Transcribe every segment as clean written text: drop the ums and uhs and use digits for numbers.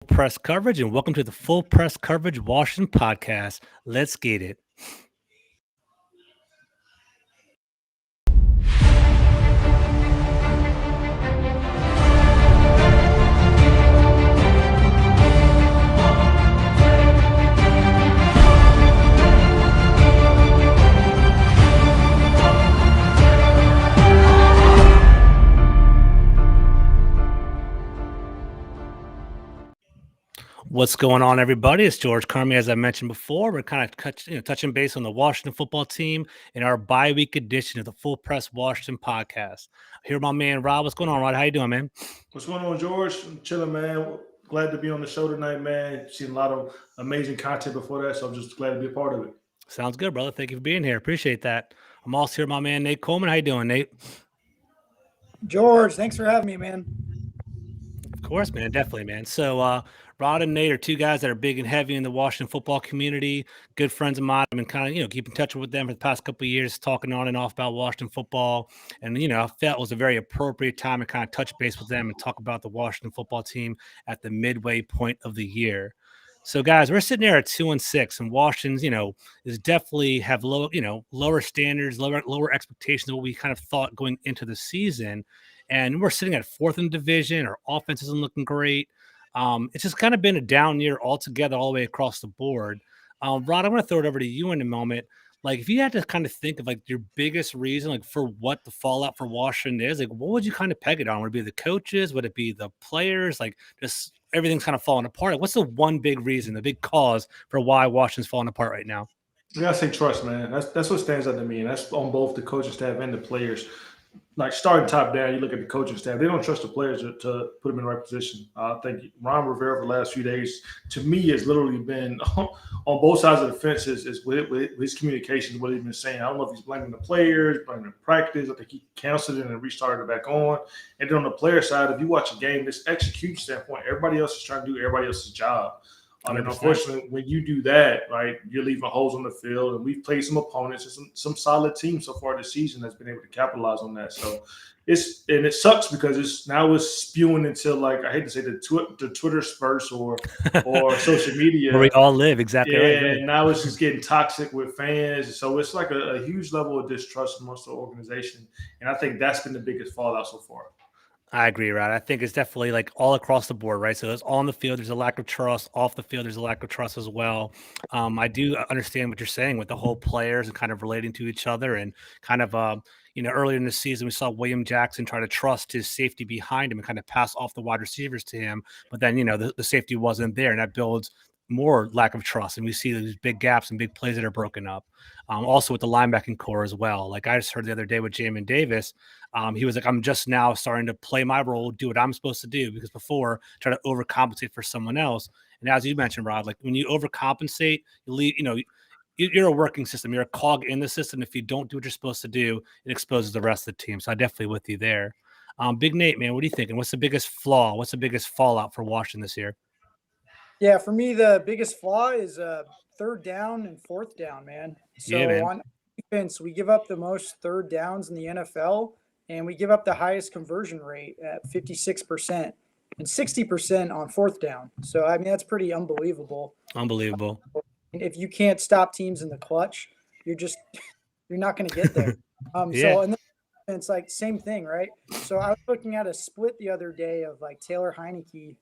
Press coverage, and welcome to the Full Press Coverage Washington podcast. Let's get it. What's going on, everybody? It's George Carmi. As I mentioned before, we're kind of touching base on the Washington football team in our bye-week edition of the Full Press Washington podcast. Here, my man Rob. What's going on, Rod? How you doing, man? What's going on, George? I'm chilling, man. Glad to be on the show tonight, man. Seen a lot of amazing content before that, so I'm just glad to be a part of it. Sounds good, brother. Thank you for being here. Appreciate that. I'm also here, my man Nate Coleman. How you doing, Nate? George, thanks for having me, man. Of course, man. Definitely, man. So, Rod and Nate are two guys that are big and heavy in the Washington football community. Good friends of mine. I've been kind of, keep in touch with them for the past couple of years, talking on and off about Washington football. And, I felt it was a very appropriate time to kind of touch base with them and talk about the Washington football team at the midway point of the year. So, guys, we're sitting there at 2-6, and Washington's, is definitely have lower standards, lower expectations of what we kind of thought going into the season. And we're sitting at fourth in the division. Our offense isn't looking great. It's just kind of been a down year altogether, all the way across the board. Rod, I'm going to throw it over to you in a moment. Like, if you had to kind of think of like your biggest reason, like for what the fallout for Washington is, like what would you kind of peg it on? Would it be the coaches? Would it be the players? Like, just everything's kind of falling apart. Like, what's the one big reason, the big cause for why Washington's falling apart right now? I gotta say trust, man. That's what stands out to me, and that's on both the coaching staff and the players. Like starting top down, you look at the coaching staff; they don't trust the players to put them in the right position. I think Ron Rivera for the last few days, to me, has literally been on both sides of the fence. Is with his communications, what he's been saying. I don't know if he's blaming the players, blaming the practice. I think he canceled it and restarted it back on. And then on the player side, if you watch a game, this execution standpoint, everybody else is trying to do everybody else's job. And unfortunately, when you do that, right, you're leaving holes on the field. And we've played some opponents and some solid teams so far this season that's been able to capitalize on that. So it sucks because it's spewing into, like, I hate to say the Twitter spurts or social media where we all live. Exactly. Yeah, right. And now it's just getting toxic with fans. So it's like a huge level of distrust amongst the organization. And I think that's been the biggest fallout so far. I agree, Rod. I think it's definitely like all across the board, right? So it's on the field, there's a lack of trust. Off the field, there's a lack of trust as well. I do understand what you're saying with the whole players and kind of relating to each other and kind of, earlier in the season, we saw William Jackson try to trust his safety behind him and kind of pass off the wide receivers to him. But then, the safety wasn't there, and that builds more lack of trust. And we see these big gaps and big plays that are broken up. Also with the linebacking core as well. Like I just heard the other day with Jamin Davis, he was like, I'm just now starting to play my role, do what I'm supposed to do, because before try to overcompensate for someone else. And as you mentioned, Rod, like when you overcompensate, you leave, you're a working system. You're a cog in the system. If you don't do what you're supposed to do, it exposes the rest of the team. So I definitely with you there. Big Nate, man, what are you thinking? What's the biggest flaw? What's the biggest fallout for Washington this year? Yeah, for me, the biggest flaw is third down and fourth down, man. So on defense, we give up the most third downs in the NFL, and we give up the highest conversion rate at 56% and 60% on fourth down. So, I mean, that's pretty unbelievable. Unbelievable. If you can't stop teams in the clutch, you're not going to get there. So, and then it's like same thing, right? So I was looking at a split the other day of like Taylor Heineke.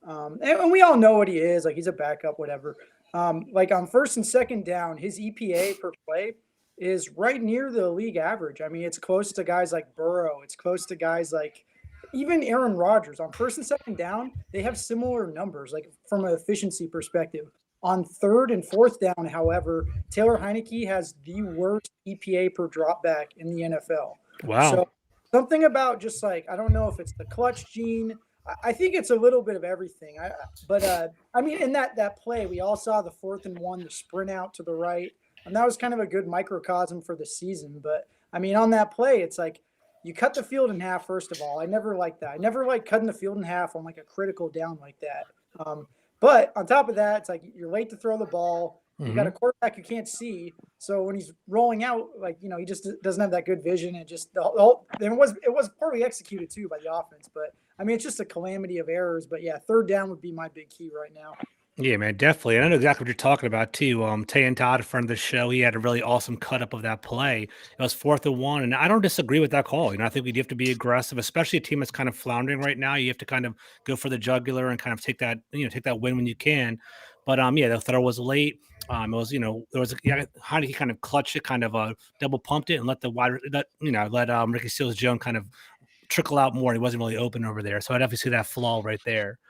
And we all know what he is. Like he's a backup, whatever. Like on first and second down, his EPA per play is right near the league average. I mean, it's close to guys like Burrow. It's close to guys like even Aaron Rodgers. On first and second down, they have similar numbers, like from an efficiency perspective. On third and fourth down, however, Taylor Heineke has the worst EPA per dropback in the NFL. Wow. So something about just like, I don't know if it's the clutch gene. I think it's a little bit of everything. I mean, in that play, we all saw the 4th and 1, the sprint out to the right. And that was kind of a good microcosm for the season. But, I mean, on that play, it's like you cut the field in half, first of all. I never liked that. I never liked cutting the field in half on like a critical down like that. But on top of that, it's like you're late to throw the ball. You got a quarterback you can't see. So when he's rolling out, like, he just doesn't have that good vision. It just it was poorly executed too by the offense. But I mean, it's just a calamity of errors. But yeah, third down would be my big key right now. Yeah, man, definitely. And I know exactly what you're talking about too. Tay and Todd, a friend of the show, he had a really awesome cut up of that play. It was 4th and 1, and I don't disagree with that call. I think we have to be aggressive, especially a team that's kind of floundering right now. You have to kind of go for the jugular and kind of take that, take that win when you can. But yeah, the throw was late. It was, there was Heineke kind of clutched it, kind of double pumped it, and let the Ricky Seals-Jones kind of trickle out more. He wasn't really open over there, so I definitely see that flaw right there.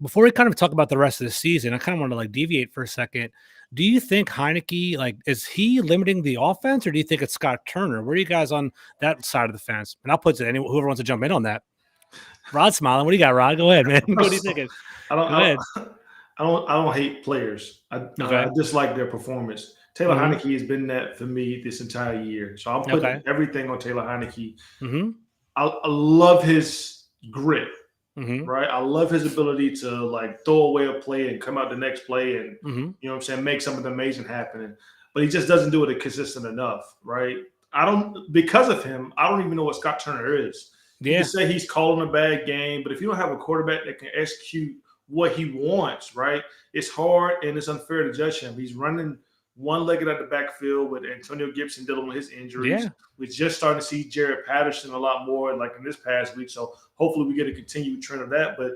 Before we kind of talk about the rest of the season, I kind of want to deviate for a second. Do you think Heineke, is he limiting the offense, or do you think it's Scott Turner? Where are you guys on that side of the fence? And I'll put it to whoever wants to jump in on that. Rod's smiling. What do you got, Rod? Go ahead, man. What are you thinking? I don't hate players. I dislike their performance. Taylor Heineke has been that for me this entire year. So I'm putting everything on Taylor Heineke. I love his grit. Right. I love his ability to throw away a play and come out the next play and, you know what I'm saying, make something amazing happen. But he just doesn't do it consistent enough. Right. Because of him, I don't even know what Scott Turner is. Yeah. You can say he's calling a bad game, but if you don't have a quarterback that can execute what he wants, right, it's hard and it's unfair to judge him. He's running one-legged at the backfield with Antonio Gibson dealing with his injuries. Yeah. We're just starting to see Jared Patterson a lot more in this past week. So hopefully we get a continued trend of that. But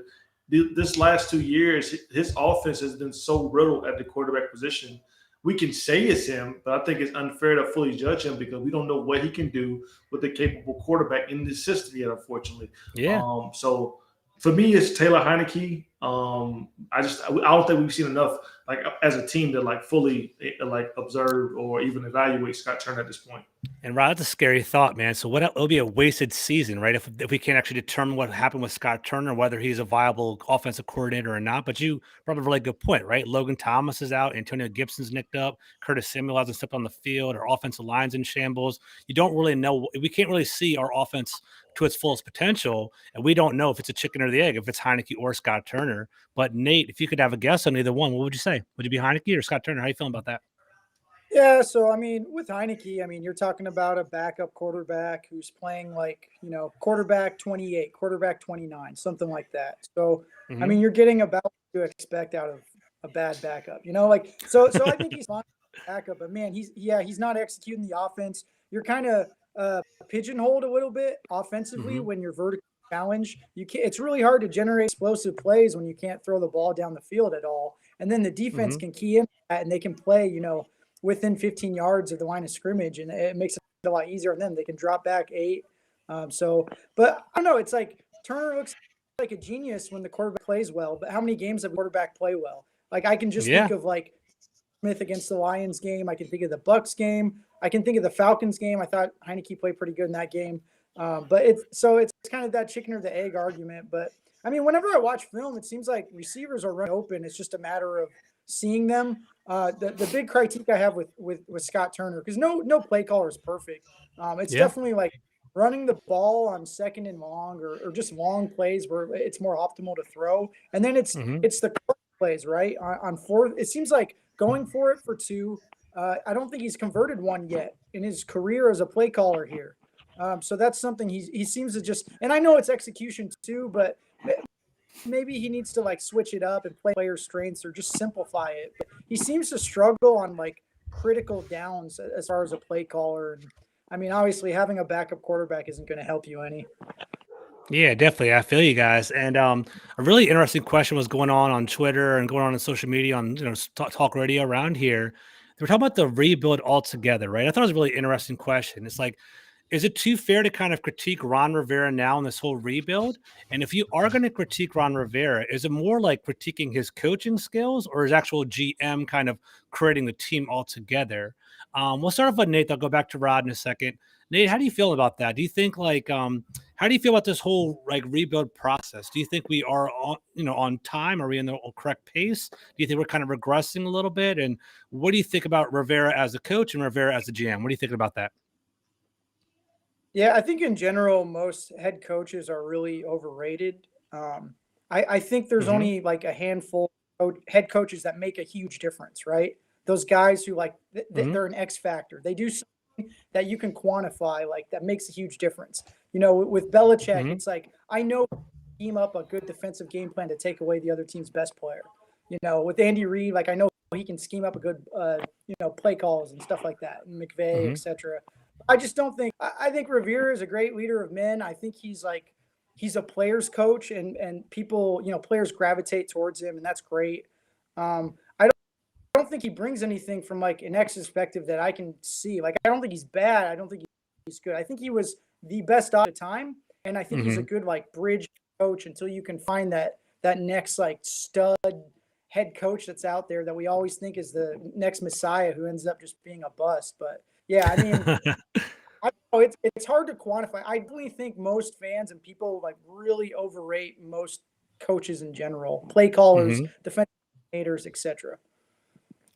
this last 2 years, his offense has been so riddled at the quarterback position. We can say it's him, but I think it's unfair to fully judge him because we don't know what he can do with a capable quarterback in this system yet, unfortunately. Yeah. So for me, it's Taylor Heineke. I don't think we've seen enough as a team to fully observe or even evaluate Scott Turner at this point. And Rod, that's a scary thought, man. So it'll be a wasted season, right? If we can't actually determine what happened with Scott Turner, whether he's a viable offensive coordinator or not. But you brought up a really good point, right? Logan Thomas is out, Antonio Gibson's nicked up, Curtis Samuel hasn't stepped on the field, our offensive line's in shambles. You don't really know. We can't really see our offense to its fullest potential, and we don't know if it's a chicken or the egg, if it's Heineke or Scott Turner. But Nate, if you could have a guess on either one, what would you say? Would it be Heineke or Scott Turner? How are you feeling about that? Yeah, so with Heineke, you're talking about a backup quarterback who's playing quarterback 28, quarterback 29, something like that. So you're getting about what you expect out of a bad backup. So I think he's fine backup, but man, he's not executing the offense. You're kind of pigeonholed a little bit offensively when you're vertically challenged. It's really hard to generate explosive plays when you can't throw the ball down the field at all. And then the defense can key in that and they can play, within 15 yards of the line of scrimmage, and it makes it a lot easier on them. They can drop back 8. But I don't know. It's Turner looks like a genius when the quarterback plays well, but how many games have quarterback play well? I can just think of Smith against the Lions game. I can think of the Bucs game. I can think of the Falcons game. I thought Heineke played pretty good in that game. But it's kind of that chicken or the egg argument. But whenever I watch film, it seems like receivers are running open. It's just a matter of seeing them. The big critique I have with Scott Turner, because no play caller is perfect. It's definitely running the ball on 2nd and long or just long plays where it's more optimal to throw. And then it's the plays, right? On 4th, it seems like going for it for 2. I don't think he's converted one yet in his career as a play caller here. So that's something he seems to just, and I know it's execution too, but maybe he needs to switch it up and play player strengths or just simplify it. But he seems to struggle on critical downs as far as a play caller. And obviously having a backup quarterback isn't going to help you any. Yeah, definitely. I feel you guys. And a really interesting question was going on Twitter and going on social media on talk radio around here. They were talking about the rebuild altogether, right? I thought it was a really interesting question. It's is it too fair to kind of critique Ron Rivera now in this whole rebuild? And if you are going to critique Ron Rivera, is it more critiquing his coaching skills or his actual GM kind of creating the team altogether? We'll start off with Nate. I'll go back to Rod in a second. Nate, how do you feel about that? Do you think how do you feel about this whole rebuild process? Do you think we are on time? Are we in the correct pace? Do you think we're kind of regressing a little bit? And what do you think about Rivera as a coach and Rivera as a GM? What do you think about that? Yeah, I think in general, most head coaches are really overrated. I think there's only a handful of head coaches that make a huge difference, right? Those guys who they're an X factor. They do something that you can quantify, that makes a huge difference. With Belichick, it's I know scheme up a good defensive game plan to take away the other team's best player. With Andy Reid, like I know he can scheme up a good, play calls and stuff like that, and McVay, etc. I just don't think. I think Rivera is a great leader of men. I think he's a player's coach, and people, players gravitate towards him, and that's great. I don't think he brings anything from like an X perspective that I can see. Like I don't think he's bad. I don't think he's good. I think he was the best at the time, and I think he's a good like bridge coach until you can find that next like stud head coach that's out there that we always think is the next Messiah who ends up just being a bust. But yeah, I mean, I don't know, it's hard to quantify. I really think most fans and people like really overrate most coaches in general, play callers, defensive coordinators, etc.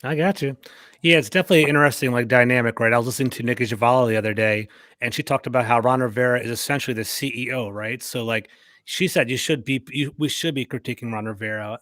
I got you. Yeah, it's definitely interesting, like dynamic, right? I was listening to Nikki Javala the other day, and she talked about how Ron Rivera is essentially the CEO, right? So, like, she said, we should be critiquing Ron Rivera.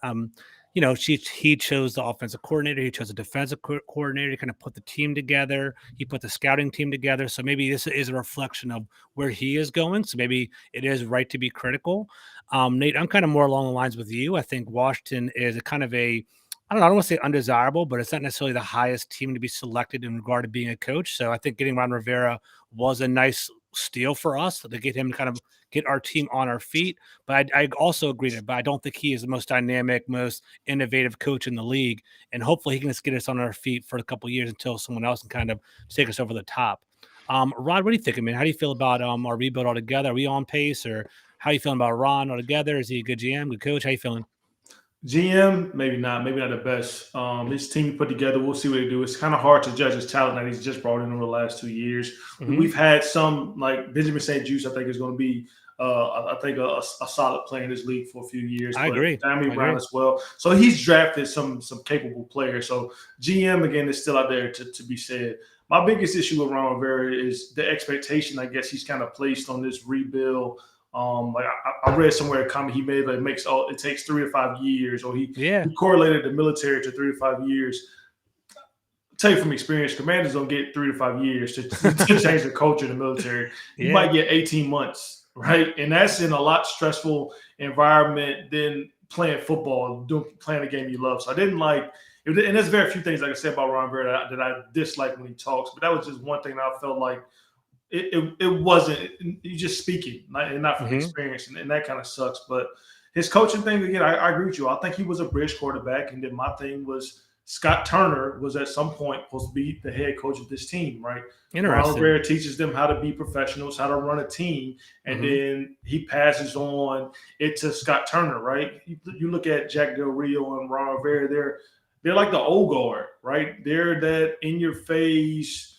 He chose the offensive coordinator, he chose a defensive coordinator to kind of put the team together. He put the scouting team together. So maybe this is a reflection of where he is going. So maybe it is right to be critical. Nate, I'm kind of more along the lines with you. I think Washington is a kind of I don't want to say undesirable, but it's not necessarily the highest team to be selected in regard to being a coach. So I think getting Ron Rivera was a nice steal for us to get him to kind of get our team on our feet. But I also agree that, but I don't think he is the most dynamic, most innovative coach in the league. And hopefully he can just get us on our feet for a couple of years until someone else can kind of take us over the top. Rod, what do you think? I mean, how do you feel about our rebuild altogether? Are we on pace, or how are you feeling about Ron altogether? Is he a good GM, good coach? How you feeling? GM, maybe not the best. This team he put together, we'll see what they do. It's kind of hard to judge his talent that he's just brought in over the last 2 years. We've had some, like Benjamin St. Juice, I think is going to be, a solid player in this league for a few years. I agree. Damian Brown as well. So he's drafted some capable players. So GM, again, is still out there to be said. My biggest issue with Ron Rivera is the expectation, I guess, he's kind of placed on this rebuild. Like I read somewhere a comment he made that it takes 3 to 5 years, or he correlated the military to 3 to 5 years. I'll tell you from experience, commanders don't get 3 to 5 years to change the culture in the military. You might get 18 months, right? And that's in a lot stressful environment than playing football, playing a game you love. So I didn't like it, and there's very few things like I said about Ron Rivera that I dislike when he talks, but that was just one thing that I felt like it wasn't, you just speaking, not from experience, and that kind of sucks. But his coaching thing, again, I agree with you. I think he was a bridge quarterback, and then my thing was Scott Turner was at some point supposed to be the head coach of this team, right? Ron Rivera teaches them how to be professionals, how to run a team, and then he passes on it to Scott Turner, right? You look at Jack Del Rio and Ron Rivera, they're like the old guard, right? They're that in-your-face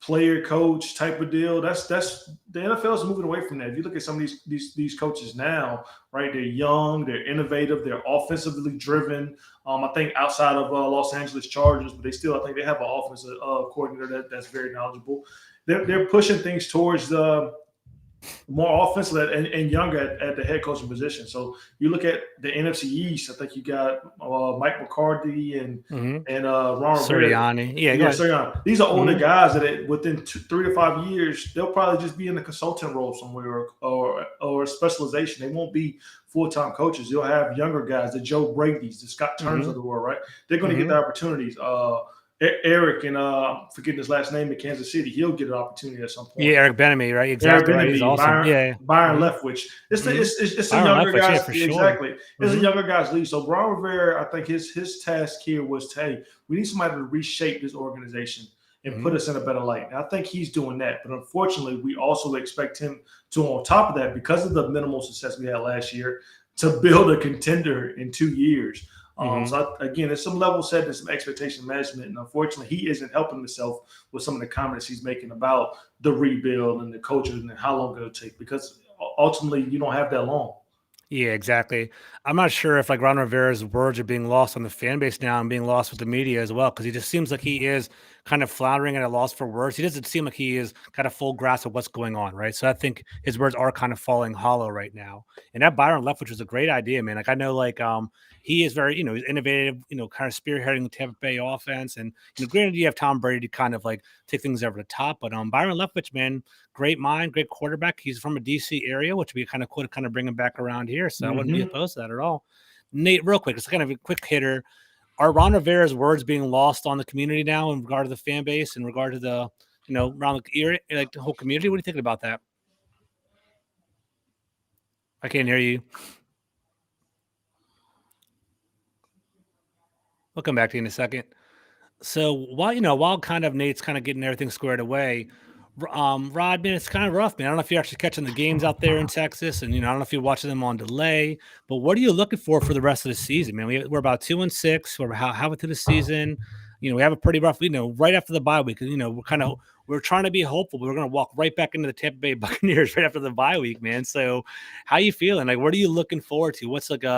player coach type of deal. That's the NFL is moving away from that. If you look at some of these coaches now, right? They're young, they're innovative, they're offensively driven. I think outside of Los Angeles Chargers, but I think they have an offensive coordinator that's very knowledgeable. They're pushing things towards the more offensive and younger at the head coaching position. So you look at the NFC East, I think you got Mike McCarthy and Ron Sirianni. Sirianni. These are older guys that within 3 to 5 years, they'll probably just be in a consultant role somewhere or specialization. They won't be full-time coaches. You'll have younger guys, the Joe Brady's, the Scott Turners of the world, right? They're going to get the opportunities. Eric and forgetting his last name in Kansas City, he'll get an opportunity at some point. Yeah, Eric Benemy, right? Exactly. Right. He's awesome. Byron Leftwich. It's a younger guys. Yeah, exactly. It's a younger guys league. So Ron Rivera, I think his task here was we need somebody to reshape this organization and put us in a better light. And I think he's doing that. But unfortunately, we also expect him to, on top of that, because of the minimal success we had last year, to build a contender in 2 years. So again, there's some level set and some expectation management, and unfortunately, he isn't helping himself with some of the comments he's making about the rebuild and the coaches and how long it'll take, because ultimately you don't have that long. Yeah, exactly. I'm not sure if like Ron Rivera's words are being lost on the fan base now and being lost with the media as well, because he just seems like he is kind of floundering at a loss for words. He doesn't seem like he is got a full grasp of what's going on, right? So I think his words are kind of falling hollow right now. And that Byron Leftwich was a great idea, man. Like I know, like he is very, he's innovative, kind of spearheading the Tampa Bay offense. And granted, you have Tom Brady to kind of like take things over the top, but Byron Leftwich, man, great mind, great quarterback. He's from a DC area, which would be kind of cool to kind of bring him back around here. So I wouldn't be opposed to that at all. Nate, real quick, it's kind of a quick hitter. Are Ron Rivera's words being lost on the community now in regard to the fan base, in regard to the, around the area, like the whole community? What are you thinking about that? I can't hear you. We'll come back to you in a second. So while kind of Nate's kind of getting everything squared away, Rod, man, it's kind of rough, man. I don't know if you're actually catching the games out there in Texas, and I don't know if you're watching them on delay. But what are you looking for the rest of the season, man? We're about 2-6. We're halfway through the season. We have a pretty rough. Right after the bye week. We're trying to be hopeful, but we're going to walk right back into the Tampa Bay Buccaneers right after the bye week, man. So, how you feeling? Like, what are you looking forward to? What's something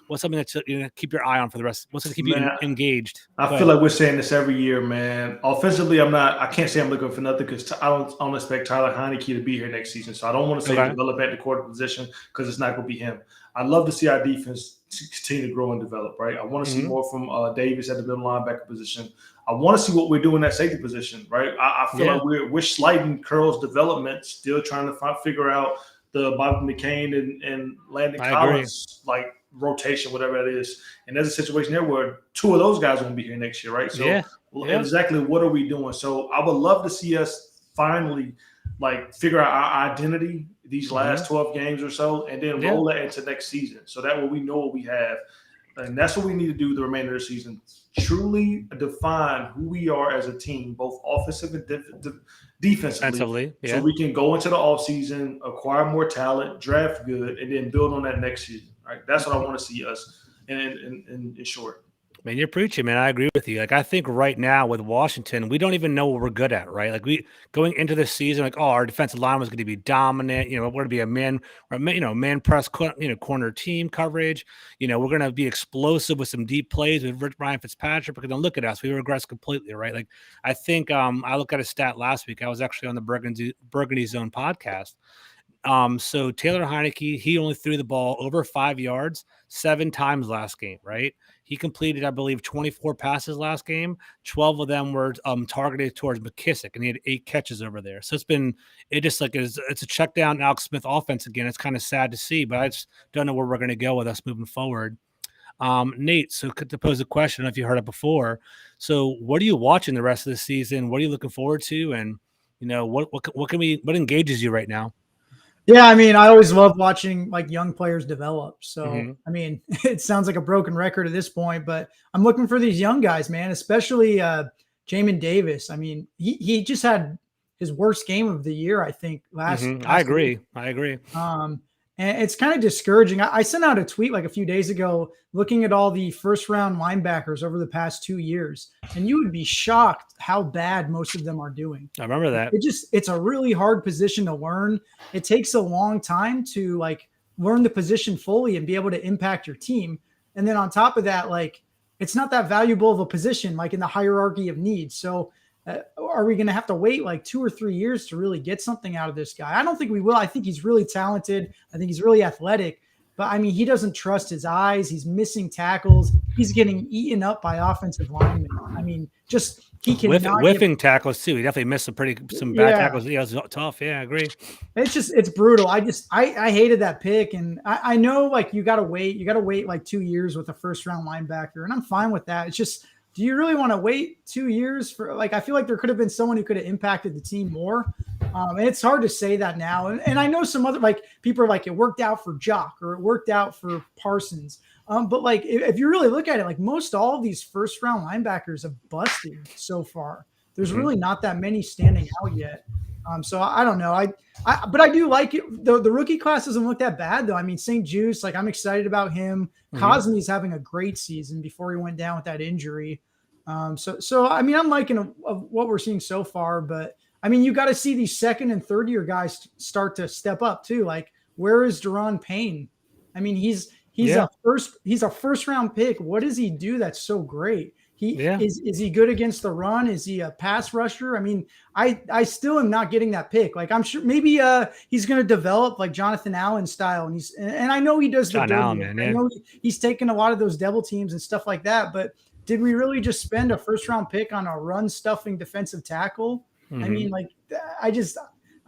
that keep your eye on for the rest? What's going to keep you engaged? I feel like we're saying this every year, man. Offensively, I can't say I'm looking for nothing because I don't expect Tyler Heineke to be here next season. So I don't want to say develop at the quarter position because it's not going to be him. I'd love to see our defense continue to grow and develop, right? I want to see more from Davis at the middle linebacker position. I want to see what we're doing at safety position, right? I feel like we're sliding Curl's development, still trying to figure out the Bobby McCain and Landon Collins rotation, whatever that is. And there's a situation there where two of those guys won't be here next year, right? So exactly what are we doing? So I would love to see us finally figure out our identity these last 12 games or so, and then roll that into next season. So that way we know what we have. And that's what we need to do the remainder of the season. Truly define who we are as a team, both offensive and defensively. So we can go into the offseason, acquire more talent, draft good, and then build on that next season. Right? That's what I want to see us in short. Man, you're preaching, man. I agree with you. I think right now with Washington, we don't even know what we're good at, right? We going into this season, our defensive line was going to be dominant. We're going to be a man press, corner team coverage. We're going to be explosive with some deep plays with Ryan Fitzpatrick. But then look at us, we regress completely, right? I think I looked at a stat last week. I was actually on the Burgundy Zone podcast. So Taylor Heineke, he only threw the ball over 5 yards 7 times last game, right? He completed, I believe, 24 passes last game. 12 of them were targeted towards McKissick, and he had 8 catches over there. So it's a check down Alex Smith offense again. It's kind of sad to see, but I just don't know where we're going to go with us moving forward. Nate, so to pose a question, I don't know if you heard it before. So what are you watching the rest of the season? What are you looking forward to? And what engages you right now? Yeah, I always love watching young players develop. So, it sounds like a broken record at this point, but I'm looking for these young guys, man, especially Jamin Davis. He just had his worst game of the year, I think, last I agree. week. And it's kind of discouraging. I sent out a tweet a few days ago looking at all the first-round linebackers over the past 2 years, and you would be shocked how bad most of them are doing. I remember that. It's a really hard position to learn. It takes a long time to learn the position fully and be able to impact your team. And then on top of that, it's not that valuable of a position, in the hierarchy of needs. So are we going to have to wait 2 or 3 years to really get something out of this guy? I don't think we will. I think he's really talented. I think he's really athletic. But, he doesn't trust his eyes. He's missing tackles. He's getting eaten up by offensive linemen. He can whiffing tackles too. He definitely missed some bad tackles. Yeah, it was tough. Yeah, I agree. It's brutal. I hated that pick, and I know you got to wait. You got to wait 2 years with a first round linebacker, and I'm fine with that. It's just, do you really want to wait 2 years for I feel like there could have been someone who could have impacted the team more. And it's hard to say that now. And I know some other people are it worked out for Jock or it worked out for Parsons. But if you really look at it, most all of these first round linebackers have busted so far. There's really not that many standing out yet. So I don't know. But I do like it. The rookie class doesn't look that bad though. St. Juice, I'm excited about him. Cosme's having a great season before he went down with that injury. So I'm liking of what we're seeing so far, but you got to see these second and third year guys start to step up too. Where is Deron Payne? He's a first round pick. What does he do that's so great? Is he good against the run? Is he a pass rusher? I mean, I still am not getting that pick. Like I'm sure maybe he's going to develop like Jonathan Allen style, and I know he does the John dirty Allen, work. man, I know he's taken a lot of those devil teams and stuff like that. But did we really just spend a first round pick on a run stuffing defensive tackle? Mm-hmm. I mean, like I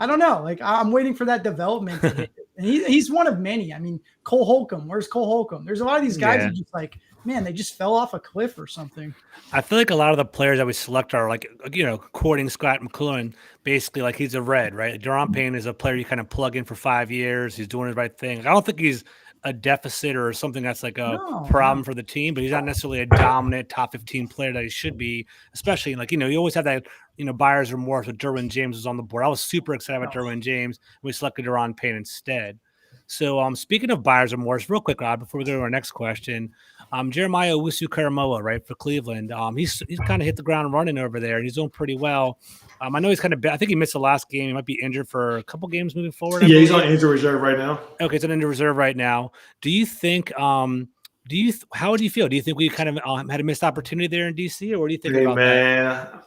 don't know. Like I'm waiting for that development to hit. And he's one of many. I mean, Cole Holcomb. Where's Cole Holcomb? There's a lot of these guys who just like, man, they just fell off a cliff or something. I feel like a lot of the players that we select are like, courting Scott McLaurin, basically like he's a red, right? Like Deron Payne is a player you kind of plug in for 5 years. He's doing the right thing. I don't think he's a deficit or something that's like a problem for the team, but he's not necessarily a dominant top 15 player that he should be, especially like, you always have that, buyer's remorse with Derwin James was on the board. I was super excited about Derwin James. We selected Deron Payne instead. So speaking of buyer's remorse, real quick, Rob, before we go to our next question, Jeremiah Owusu-Koramoah, right, for Cleveland. He's kind of hit the ground running over there, and he's doing pretty well. I know he's kind of – I think he missed the last game. He might be injured for a couple games moving forward. Yeah, he's on injury reserve right now. Okay, he's on injury reserve right now. Do you think how do you feel? Do you think we kind of had a missed opportunity there in DC, or what do you think about that?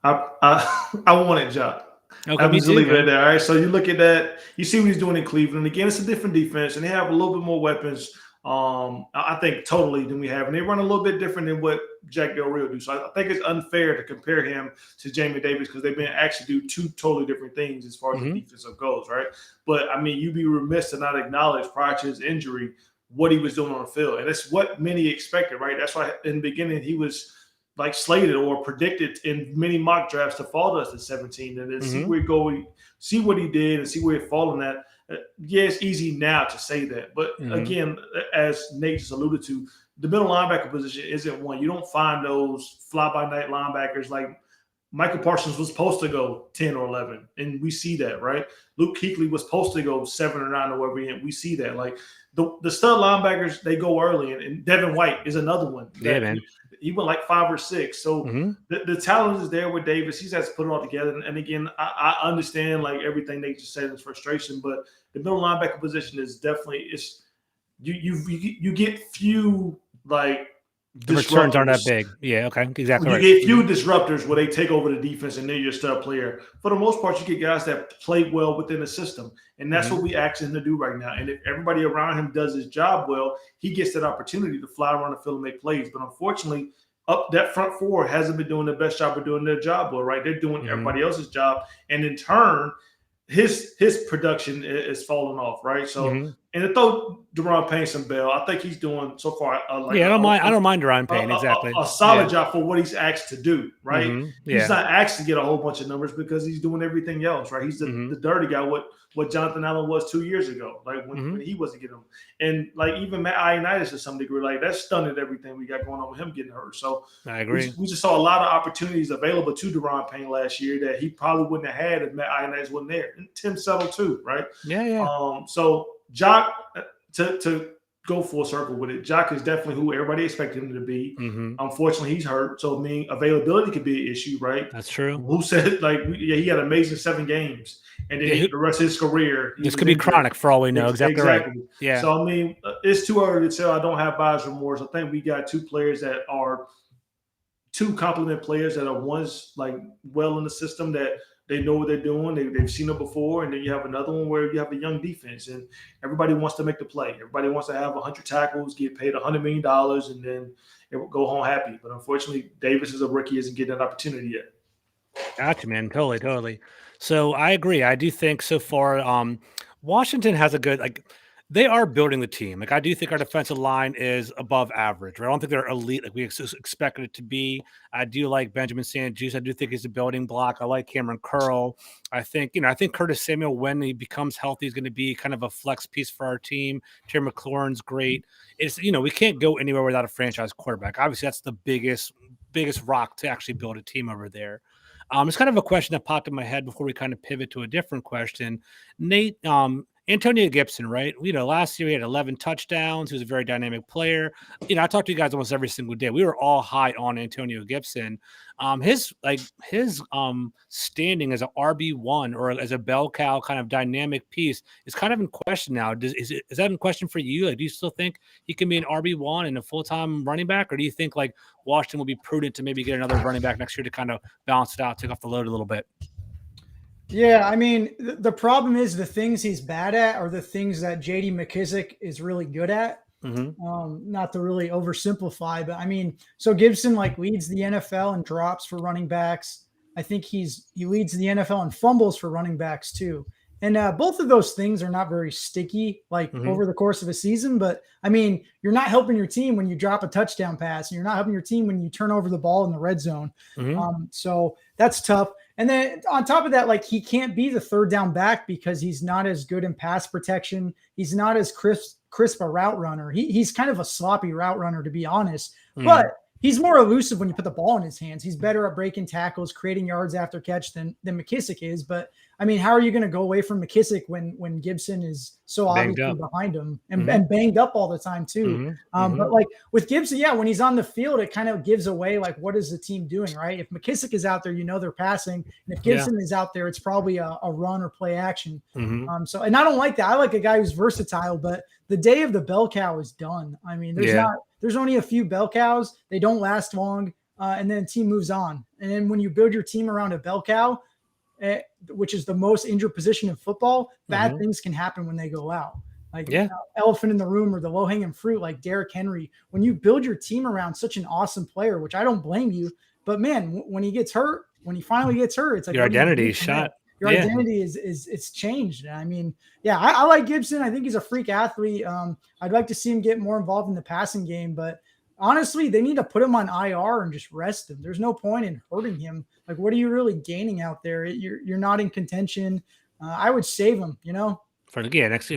I wanted Jock. Okay, I'm just leaving it there. All right. So you look at that, you see what he's doing in Cleveland. Again, it's a different defense, and they have a little bit more weapons. I think totally than we have, and they run a little bit different than what Jack Del Rio do. So I think it's unfair to compare him to Jamie Davis because they've been actually do two totally different things as far as the defensive goes, right? But I mean, you'd be remiss to not acknowledge prior to his injury what he was doing on the field, and it's what many expected, right? That's why in the beginning he was like slated or predicted in many mock drafts to fall to us at 17, and then see where he go, see what he did, and see where he's fallen at. Yeah, it's easy now to say that, but again, as Nate just alluded to, the middle linebacker position isn't one. You don't find those fly-by-night linebackers like Michael Parsons was supposed to go 10 or 11, and we see that, right? Luke Kuechly was supposed to go 7 or 9 or wherever he went. We see that. Like the stud linebackers, they go early, and Devin White is another one. Yeah, man. He went like 5 or 6. So the talent is there with Davis. He has to put it all together. And again, I understand like everything they just said is frustration, but the middle linebacker position is definitely you get few like the returns aren't that big. Yeah, okay, exactly. You get few disruptors where they take over the defense and they're your star player. For the most part, you get guys that play well within the system, and that's what we ask him to do right now. And if everybody around him does his job well, he gets that opportunity to fly around the field and make plays. But unfortunately, up that front four hasn't been doing the best job of doing their job well, right? They're doing everybody else's job, and in turn, his production is falling off, right? So. And to throw Deron Payne some bell, I think he's doing so far. I don't mind Deron Payne exactly. A solid job for what he's asked to do, right? He's not asked to get a whole bunch of numbers because he's doing everything else, right? He's the dirty guy. What Jonathan Allen was 2 years ago, like when he wasn't getting them, and like even Matt Ioannidis to some degree, like that stunted everything we got going on with him getting hurt. So I agree. We just saw a lot of opportunities available to Deron Payne last year that he probably wouldn't have had if Matt Ioannidis wasn't there. And Tim Settle too, right? Yeah. So Jock, to go full circle with it, Jock is definitely who everybody expected him to be. Unfortunately, he's hurt, so I mean, availability could be an issue, right? That's true. Who said he had an amazing 7 games, and then the rest of his career, this could be chronic for all we know. Exactly. Right. Yeah. So I mean, it's too early to tell. I don't have buyer's remorse. I think we got 2 players that are 2 complement players that are ones like well in the system that. They know what they're doing. They've seen it before. And then you have another one where you have a young defense and everybody wants to make the play. Everybody wants to have 100 tackles, get paid $100 million, and then go home happy. But unfortunately, Davis is a rookie, isn't getting that opportunity yet. Gotcha, man. Totally. So I agree. I do think so far Washington has a good they are building the team. Like I do think our defensive line is above average. Right? I don't think they're elite like we expected it to be. I do like Benjamin Sanders. I do think he's a building block. I like Cameron Curl. I think Curtis Samuel, when he becomes healthy, is going to be kind of a flex piece for our team. Terry McLaurin's great. It's we can't go anywhere without a franchise quarterback. Obviously, that's the biggest rock to actually build a team over there. It's kind of a question that popped in my head before we kind of pivot to a different question. Nate, Antonio Gibson, right? Last year he had 11 touchdowns. He was a very dynamic player. I talk to you guys almost every single day. We were all high on Antonio Gibson. His standing as an RB1 or as a bell cow kind of dynamic piece is kind of in question now. Is that in question for you? Like, do you still think he can be an RB1 and a full-time running back, or do you think like Washington will be prudent to maybe get another running back next year to kind of balance it out, take off the load a little bit? Yeah, I mean, the problem is the things he's bad at are the things that J.D. McKissic is really good at. Not to really oversimplify, but I mean, so Gibson like leads the NFL in drops for running backs. I think he leads the NFL in fumbles for running backs too. And both of those things are not very sticky, like over the course of a season. But I mean, you're not helping your team when you drop a touchdown pass, and you're not helping your team when you turn over the ball in the red zone. So that's tough. And then on top of that, like he can't be the third down back because he's not as good in pass protection. He's not as crisp a route runner. He's kind of a sloppy route runner, to be honest. But he's more elusive when you put the ball in his hands. He's better at breaking tackles, creating yards after catch than McKissic is. But I mean, how are you going to go away from McKissic when Gibson is so obviously behind him and banged up all the time too? But like with Gibson, yeah, when he's on the field, it kind of gives away like what is the team doing, right? If McKissic is out there, they're passing, and if Gibson is out there, it's probably a run or play action. And I don't like that. I like a guy who's versatile, but the day of the bell cow is done. I mean, there's only a few bell cows. They don't last long, and then the team moves on. And then when you build your team around a bell cow, which is the most injured position in football, bad things can happen when they go out. Like elephant in the room or the low-hanging fruit, like Derrick Henry. When you build your team around such an awesome player, which I don't blame you, but man, when he finally gets hurt, it's like your identity is shot. Your identity is it's changed. I mean, I like Gibson. I think he's a freak athlete. I'd like to see him get more involved in the passing game, but honestly, they need to put him on IR and just rest him. There's no point in hurting him. Like, what are you really gaining out there? You're not in contention. I would save him,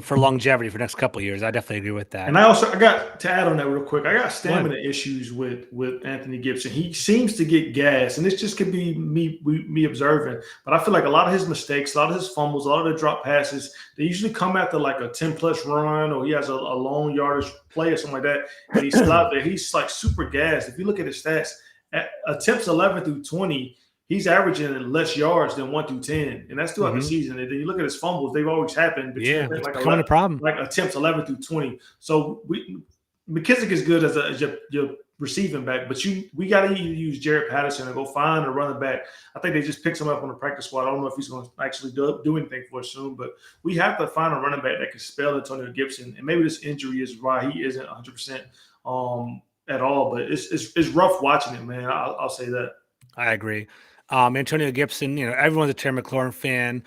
for longevity for next couple of years. I definitely agree with that. And I got to add on that real quick. I got stamina issues with Anthony Gibson. He seems to get gas, and this just could be me observing. But I feel like a lot of his mistakes, a lot of his fumbles, a lot of the drop passes, they usually come after like a 10-plus run, or he has a long yardage play or something like that. And he's still out there. He's like super gassed. If you look at his stats, at attempts 11 through 20. He's averaging less yards than 1 through 10, and that's throughout the season. And then you look at his fumbles; they've always happened. It's becoming a problem. Like attempts 11 through 20. So McKissic is good as your receiving back, but we got to use Jared Patterson and go find a running back. I think they just picked him up on the practice squad. I don't know if he's going to actually do anything for us soon, but we have to find a running back that can spell Antonio Gibson. And maybe this injury is why he isn't 100% at all. But it's rough watching it, man. I'll say that. I agree. Antonio Gibson, everyone's a Terry McLaurin fan.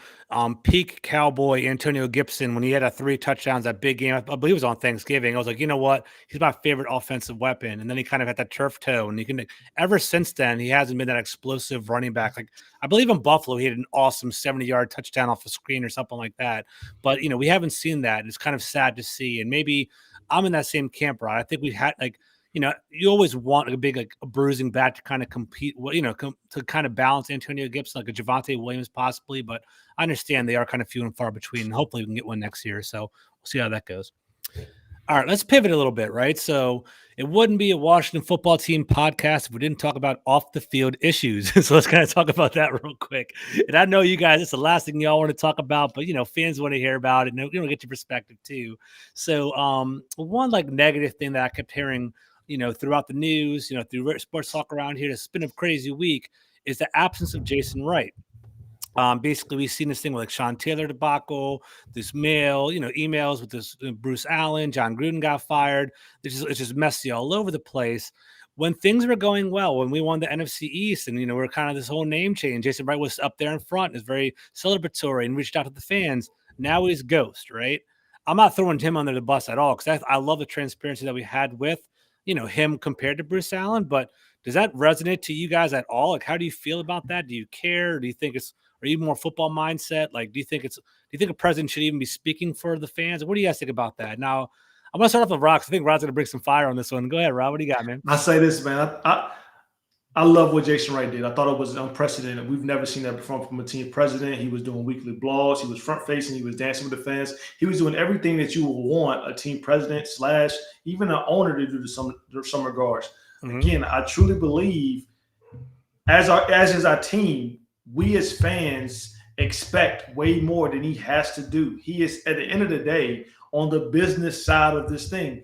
Peak Cowboy Antonio Gibson, when he had 3 touchdowns, that big game, I believe it was on Thanksgiving. I was like, you know what? He's my favorite offensive weapon. And then he kind of had that turf toe. And ever since then, he hasn't been that explosive running back. Like, I believe in Buffalo, he had an awesome 70-yard touchdown off a screen or something like that. But, we haven't seen that. It's kind of sad to see. And maybe I'm in that same camp, Rod. I think we had you always want a big, a bruising back to kind of compete, to kind of balance Antonio Gibson, like a Javonte Williams possibly. But I understand they are kind of few and far between. And hopefully we can get one next year. So we'll see how that goes. All right, let's pivot a little bit, right? So it wouldn't be a Washington football team podcast if we didn't talk about off the field issues. So let's kind of talk about that real quick. And I know you guys, it's the last thing y'all want to talk about, but fans want to hear about it and get your perspective too. So one negative thing that I kept hearing, throughout the news, through sports talk around here, it's been a crazy week, is the absence of Jason Wright. Basically, we've seen this thing with Sean Taylor debacle, this emails with this Bruce Allen, John Gruden got fired. It's just messy all over the place. When things were going well, when we won the NFC East and, we're kind of this whole name change, Jason Wright was up there in front, is very celebratory and reached out to the fans. Now he's ghost, right? I'm not throwing him under the bus at all because I love the transparency that we had with, him compared to Bruce Allen. But does that resonate to you guys at all? Like, how do you feel about that? Do you care? Do you think are you more football mindset? Like, do you think a president should even be speaking for the fans? What do you guys think about that? Now, I'm going to start off with Rob. I think Rod's going to bring some fire on this one. Go ahead, Rob. What do you got, man? I say this, man. I I love what Jason Wright did. I thought it was unprecedented. We've never seen that before from a team president. He was doing weekly blogs. He was front facing. He was dancing with the fans. He was doing everything that you would want a team president / even an owner to do to some regards. Mm-hmm. Again, I truly believe as is our team, we as fans expect way more than he has to do. He is, at the end of the day, on the business side of this thing.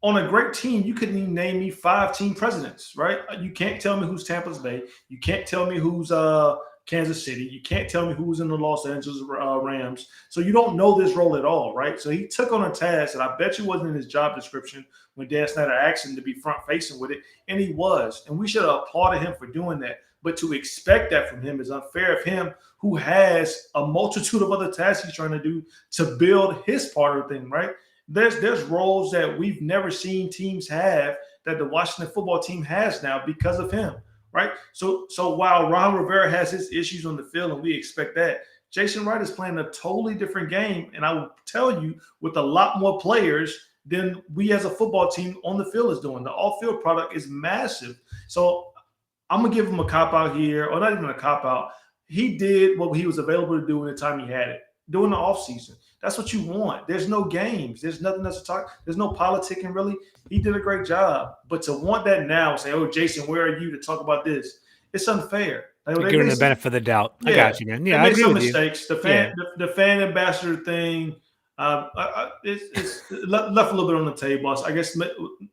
On a great team, you couldn't even name me 5 team presidents, right? You can't tell me who's Tampa Bay. You can't tell me who's Kansas City. You can't tell me who's in the Los Angeles Rams. So you don't know this role at all, right? So he took on a task that I bet you wasn't in his job description when Dan Snyder asked him to be front-facing with it, and he was. And we should have applauded him for doing that. But to expect that from him is unfair of him, who has a multitude of other tasks he's trying to do to build his part of the thing, right? There's roles that we've never seen teams have that the Washington football team has now because of him, right? So while Ron Rivera has his issues on the field and we expect that, Jason Wright is playing a totally different game, and I will tell you, with a lot more players than we as a football team on the field is doing. The off-field product is massive. So I'm going to give him a cop-out here, or not even a cop-out. He did what he was available to do in the time he had it, during the offseason. That's what you want. There's no games. There's nothing else to talk. There's no politicking, really. He did a great job. But to want that now and say, oh, Jason, where are you to talk about this? It's unfair. Like, giving the benefit of the doubt. Yeah, I got you, man. Yeah, I agree some with mistakes. You. The fan ambassador thing, it's left a little bit on the table. I guess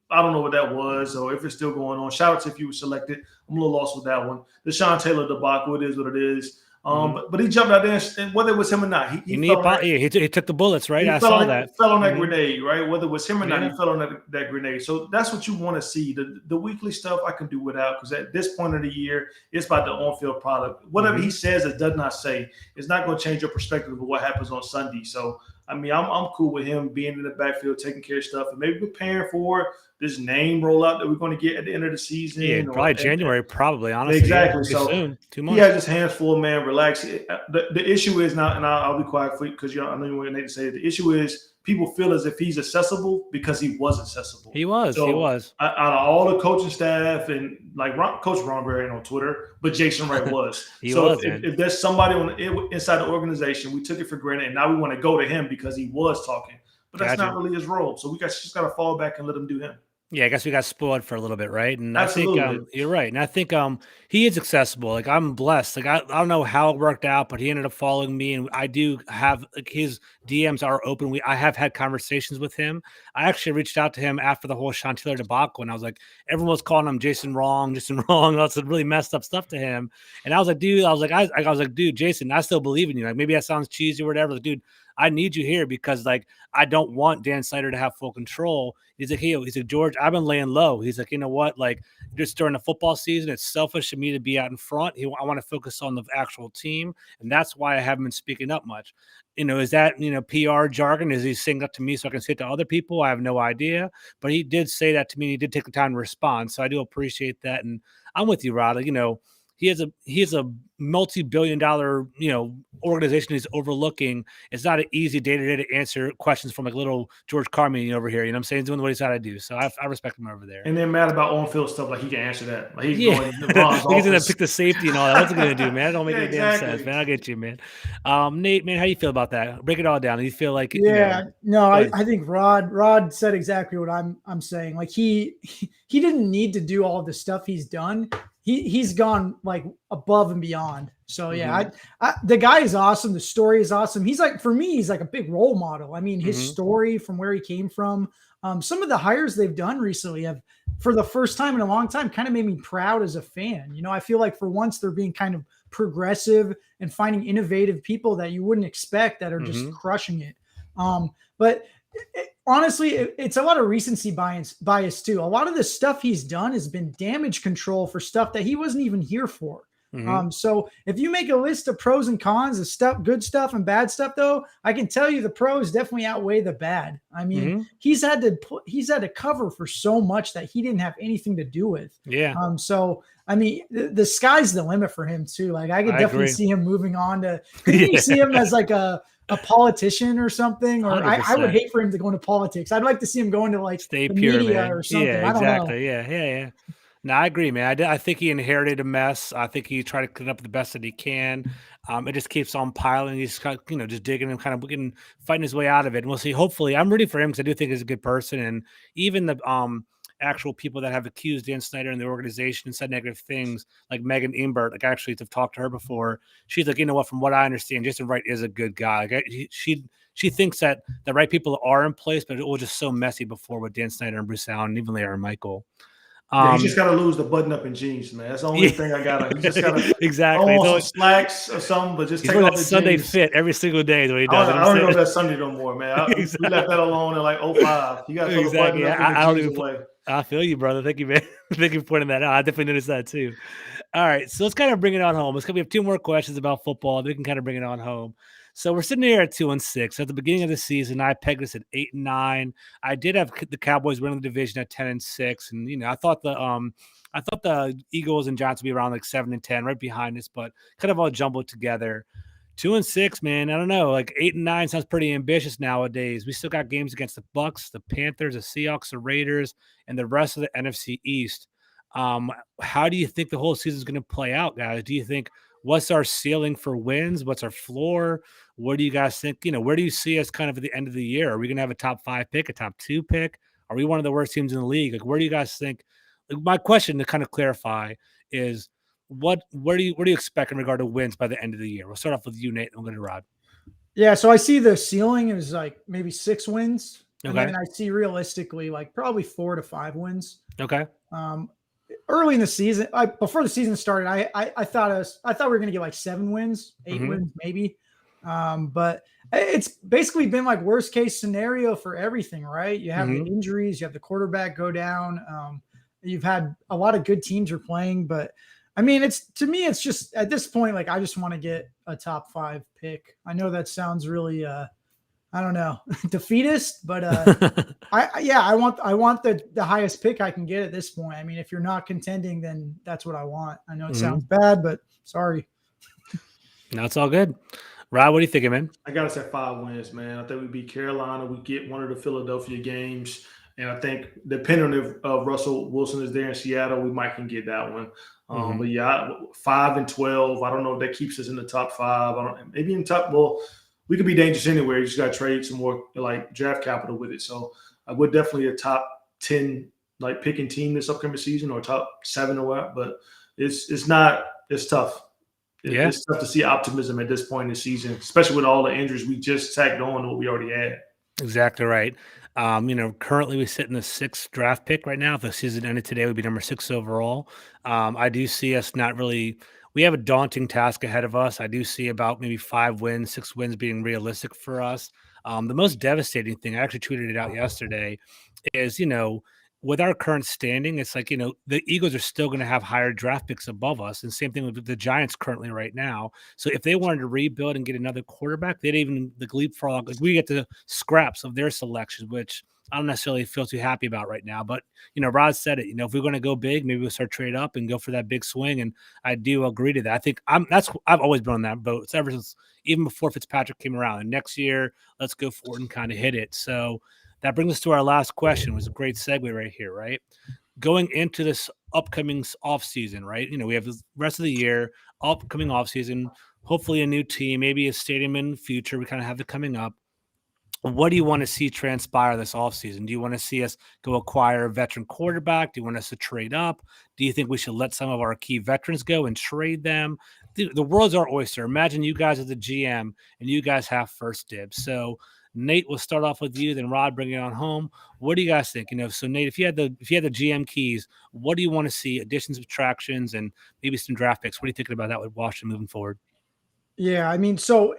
I don't know what that was, or if it's still going on. Shout out to if you were selected. I'm a little lost with that one. The Sean Taylor debacle, it is what it is. But he jumped out there, and whether it was him or not, he took the bullets, right? I saw that. Fell on that grenade, right? Whether it was him or not, he fell on that grenade. So that's what you want to see. The weekly stuff I can do without, because at this point of the year, it's about the on-field product. Whatever he says or does not say, it's not going to change your perspective of what happens on Sunday. So, I mean, I'm cool with him being in the backfield, taking care of stuff, and maybe preparing for this name rollout that we're going to get at the end of the season. Yeah, probably January, probably, honestly. Exactly. Yeah, so soon. 2 months. He has his hands full, man. Relax. The issue is not, and I'll be quiet for you because I know you want Nate to say it. The issue is people feel as if he's accessible because he was accessible. He was. Out of all the coaching staff, and like Coach Ron Rivera ain't on Twitter, but Jason Wright was. If there's somebody inside the organization, we took it for granted, and now we want to go to him because he was talking. But that's not really his role. So we just got to fall back and let him do him. Yeah, I guess we got spoiled for a little bit, right? And Absolutely. I think you're right. And I think he is accessible. Like, I'm blessed. Like, I don't know how it worked out, but he ended up following me, and I do have, like, his DMs are open. I have had conversations with him. I actually reached out to him after the whole Sean Taylor debacle, and I was like, everyone was calling him Jason wrong. That's some really messed up stuff to him. And I was like, dude, Jason, I still believe in you. Like, maybe that sounds cheesy or whatever. Like, dude, I need you here because, like, I don't want Dan Snyder to have full control. He's like, George, I've been laying low. He's like, you know what? Like, just during the football season, it's selfish of me to be out in front. I want to focus on the actual team. And that's why I haven't been speaking up much. Is that, PR jargon? Is he saying that to me so I can say it to other people? I have no idea. But he did say that to me. He did take the time to respond. So I do appreciate that. And I'm with you, Rod. He has a multi-billion-dollar, organization he's overlooking. It's not an easy day-to-day to answer questions from like little George Carmine over here. You know what I'm saying? He's doing what he's got to do. So I respect him over there. And they're mad about on-field stuff. Like, he can answer that. Like, he's going to Ron's he's going to pick the safety and all that. What's he going to do, man? That don't make any damn exactly. sense, man. I get you, man. Nate, man, how do you feel about that? Break it all down. Do you feel like I think Rod said exactly what I'm saying. Like, he didn't need to do all the stuff he's done. He's gone like above and beyond. So yeah, the guy is awesome. The story is awesome. He's like, for me, he's like a big role model. I mean, his story from where he came from, some of the hires they've done recently have, for the first time in a long time, kind of made me proud as a fan. I feel like for once they're being kind of progressive and finding innovative people that you wouldn't expect that are just crushing it. But honestly, it's a lot of recency bias too. A lot of the stuff he's done has been damage control for stuff that he wasn't even here for. So if you make a list of pros and cons of stuff, good stuff and bad stuff, though, I can tell you the pros definitely outweigh the bad. I mean, he's had to cover for so much that he didn't have anything to do with. Yeah. So I mean, the sky's the limit for him too. Like, I could definitely see him moving on to. You see him as like a politician or something, or I would hate for him to go into politics. I'd like to see him go into like Stay the pure, media man. or something. Yeah, I don't exactly. know. Yeah. No, I agree, man. I think he inherited a mess. I think he tried to clean up the best that he can. It just keeps on piling. He's kind of, just digging and kind of fighting his way out of it. And we'll see. Hopefully, I'm rooting for him because I do think he's a good person. And even the actual people that have accused Dan Snyder and the organization and said negative things, like Megan Imbert, like I actually have talked to her before. She's like, you know what? From what I understand, Jason Wright is a good guy. Like, she thinks that the right people are in place, but it was just so messy before with Dan Snyder and Bruce Allen and even Larry and Michael. Yeah, he just got to lose the button-up in jeans, man. That's the only thing I got. He just got to exactly throw on some slacks or something, but just take off the Sunday jeans. fit every single day is what he does. I don't know if that's Sunday no more, man. Exactly. We left that alone in like 05. You got to throw the button up I don't and the even jeans away. I feel you, brother. Thank you, man. Thank you for pointing that out. I definitely noticed that too. All right, so let's kind of bring it on home. We have 2 more questions about football. We can kind of bring it on home. So we're sitting here at 2-6. At the beginning of the season, I pegged us at 8-9. I did have the Cowboys winning the division at 10-6, and I thought the Eagles and Giants would be around like 7-10, right behind us, but kind of all jumbled together. 2-6, man. I don't know. Like 8-9 sounds pretty ambitious nowadays. We still got games against the Bucks, the Panthers, the Seahawks, the Raiders, and the rest of the NFC East. How do you think the whole season is going to play out, guys? Do you think what's our ceiling for wins? What's our floor? What do you guys think? Where do you see us kind of at the end of the year? Are we going to have a top 5 pick, a top 2 pick? Are we one of the worst teams in the league? Like, where do you guys think? Like, my question to kind of clarify is, what do you expect in regard to wins by the end of the year? We'll start off with you, Nate, and we'll go to Rod. Yeah, so I see the ceiling is like maybe 6 wins. Okay. And then I see realistically like probably 4 to 5 wins. Okay. Early in the season, before the season started, I thought we were going to get like 7 wins, 8 wins maybe. But it's basically been like worst case scenario for everything, right? You have the injuries, you have the quarterback go down. You've had a lot of good teams are playing, but I mean, it's just at this point, like I just want to get a top 5 pick. I know that sounds really, I don't know, defeatist, but I want the highest pick I can get at this point. I mean, if you're not contending, then that's what I want. I know it sounds bad, but sorry. No, it's all good. Rod, what are you thinking, man? I got us at 5 wins, man. I think we beat Carolina. We get one of the Philadelphia games. And I think depending on if Russell Wilson is there in Seattle, we might can get that one. But yeah, 5-12. I don't know if that keeps us in the top 5. Maybe in top. Well, we could be dangerous anywhere. You just got to trade some more like draft capital with it. So I would definitely a top 10 like picking team this upcoming season, or top 7 or what. But it's tough. It's tough to see optimism at this point in the season, especially with all the injuries we just tacked on to what we already had. Exactly right. Currently we sit in the 6th draft pick right now. If the season ended today, we'd be number 6 overall. I do see us we have a daunting task ahead of us. I do see about maybe 5 wins, 6 wins being realistic for us. The most devastating thing, I actually tweeted it out yesterday, is, with our current standing, it's like, the Eagles are still going to have higher draft picks above us. And same thing with the Giants currently right now. So if they wanted to rebuild and get another quarterback, they'd even leapfrog. Like, we get the scraps of their selections, which I don't necessarily feel too happy about right now. But, Rod said it, if we're going to go big, maybe we'll start trade up and go for that big swing. And I do agree to that. I think I've always been on that boat. It's ever since, even before Fitzpatrick came around. And next year, let's go for it and kind of hit it. So that brings us to our last question. It was a great segue right here, right? Going into this upcoming offseason, right? We have the rest of the year, upcoming offseason, hopefully a new team, maybe a stadium in the future. We kind of have it coming up. What do you want to see transpire this offseason? Do you want to see us go acquire a veteran quarterback? Do you want us to trade up? Do you think we should let some of our key veterans go and trade them? The world's our oyster. Imagine you guys as the GM and you guys have first dibs. So Nate, we'll start off with you, then Rod, bring it on home. What do you guys think? So Nate, if you had the GM keys, what do you want to see? Additions, subtractions, and maybe some draft picks. What are you thinking about that with Washington moving forward? Yeah, I mean, so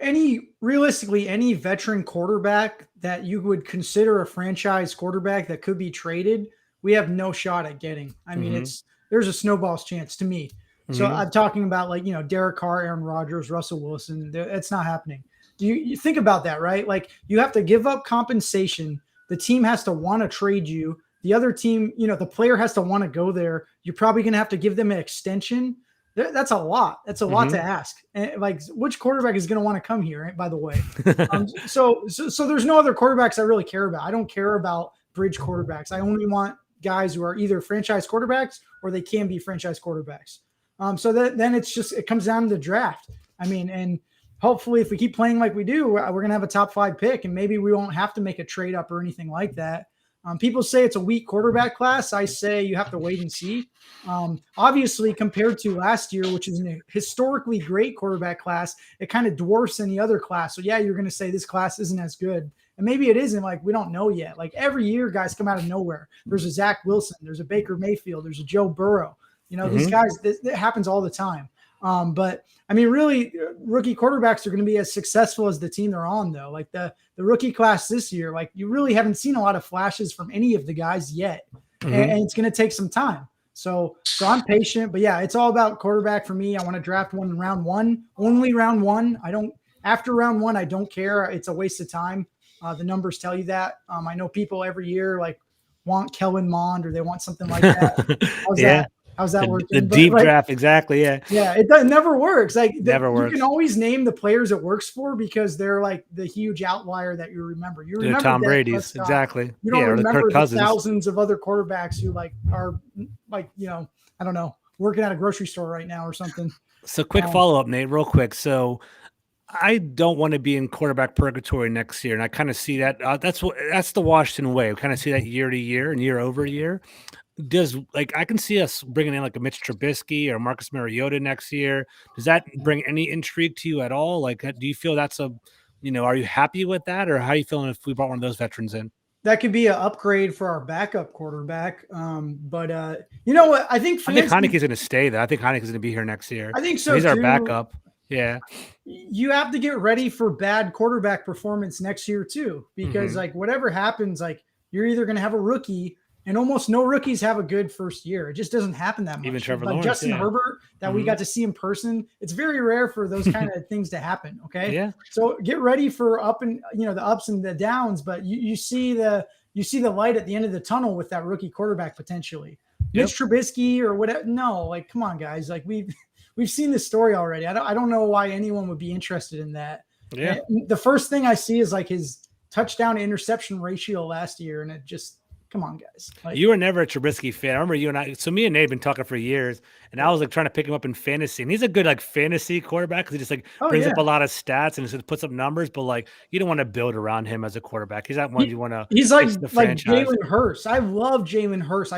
realistically, any veteran quarterback that you would consider a franchise quarterback that could be traded, we have no shot at getting. I mean, there's a snowball's chance to me. So I'm talking about like, Derek Carr, Aaron Rodgers, Russell Wilson. It's not happening. You think about that, right? Like, you have to give up compensation. The team has to want to trade you. The other team, the player has to want to go there. You're probably going to have to give them an extension. That's a lot. That's a lot to ask. And like, which quarterback is going to want to come here, by the way? So there's no other quarterbacks I really care about. I don't care about bridge quarterbacks. I only want guys who are either franchise quarterbacks or they can be franchise quarterbacks. So then it comes down to the draft. I mean, and hopefully if we keep playing like we do, we're going to have a top 5 pick, and maybe we won't have to make a trade up or anything like that. People say it's a weak quarterback class. I say you have to wait and see. Obviously, compared to last year, which is a historically great quarterback class, it kind of dwarfs any other class. So yeah, you're going to say this class isn't as good. And maybe it isn't. Like, we don't know yet. Like, every year guys come out of nowhere. There's a Zach Wilson. There's a Baker Mayfield. There's a Joe Burrow. You know, these guys, it happens all the time. But I mean, really, rookie quarterbacks are going to be as successful as the team they're on, though. Like the rookie class this year, like, you really haven't seen a lot of flashes from any of the guys yet, and it's going to take some time. So I'm patient, but yeah, it's all about quarterback for me. I want to draft one in round 1, only round 1. After round 1, I don't care. It's a waste of time. The numbers tell you that. I know people every year like want Kellen Mond, or they want something like that. How's that working? The deep draft, exactly. Yeah. Yeah, it never works. Like, never works. You can always name the players it works for because they're like the huge outlier that you remember. You remember Tom Brady's, exactly. You don't remember the thousands of other quarterbacks who are I don't know, working at a grocery store right now or something. So quick follow-up, Nate, real quick. So I don't want to be in quarterback purgatory next year, and I kind of see that. That's the Washington way. We kind of see that year to year and year over year. I can see us bringing in like a Mitch Trubisky or Marcus Mariota next year. Does that bring any intrigue to you at all? Like, do you feel that's are you happy with that, or how are you feeling if we brought one of those veterans in? That could be an upgrade for our backup quarterback. But you know what? I think Heineke's going to stay though. I think Heineke's going to be here next year. I think so. He's our backup. Yeah. You have to get ready for bad quarterback performance next year too, because like whatever happens, like you're either going to have a rookie. And almost no rookies have a good first year. It just doesn't happen that much. Even Trevor like Lawrence, Justin Herbert, that we got to see in person. It's very rare for those kind of things to happen. Okay. Yeah. So get ready for the ups and the downs, but you see the light at the end of the tunnel with that rookie quarterback potentially. Mitch Trubisky or whatever. No, like, come on, guys. Like, we've seen this story already. I don't know why anyone would be interested in that. Yeah. And the first thing I see is like his touchdown to interception ratio last year, and it just. Come on, guys. Like, you were never a Trubisky fan. I remember you and I. So me and Nate have been talking for years, and I was like trying to pick him up in fantasy. And he's a good like fantasy quarterback because he just like brings up a lot of stats and just puts up numbers. But like, you don't want to build around him as a quarterback. He's not one you want to. He's like Jalen Hurts. I love Jalen Hurts.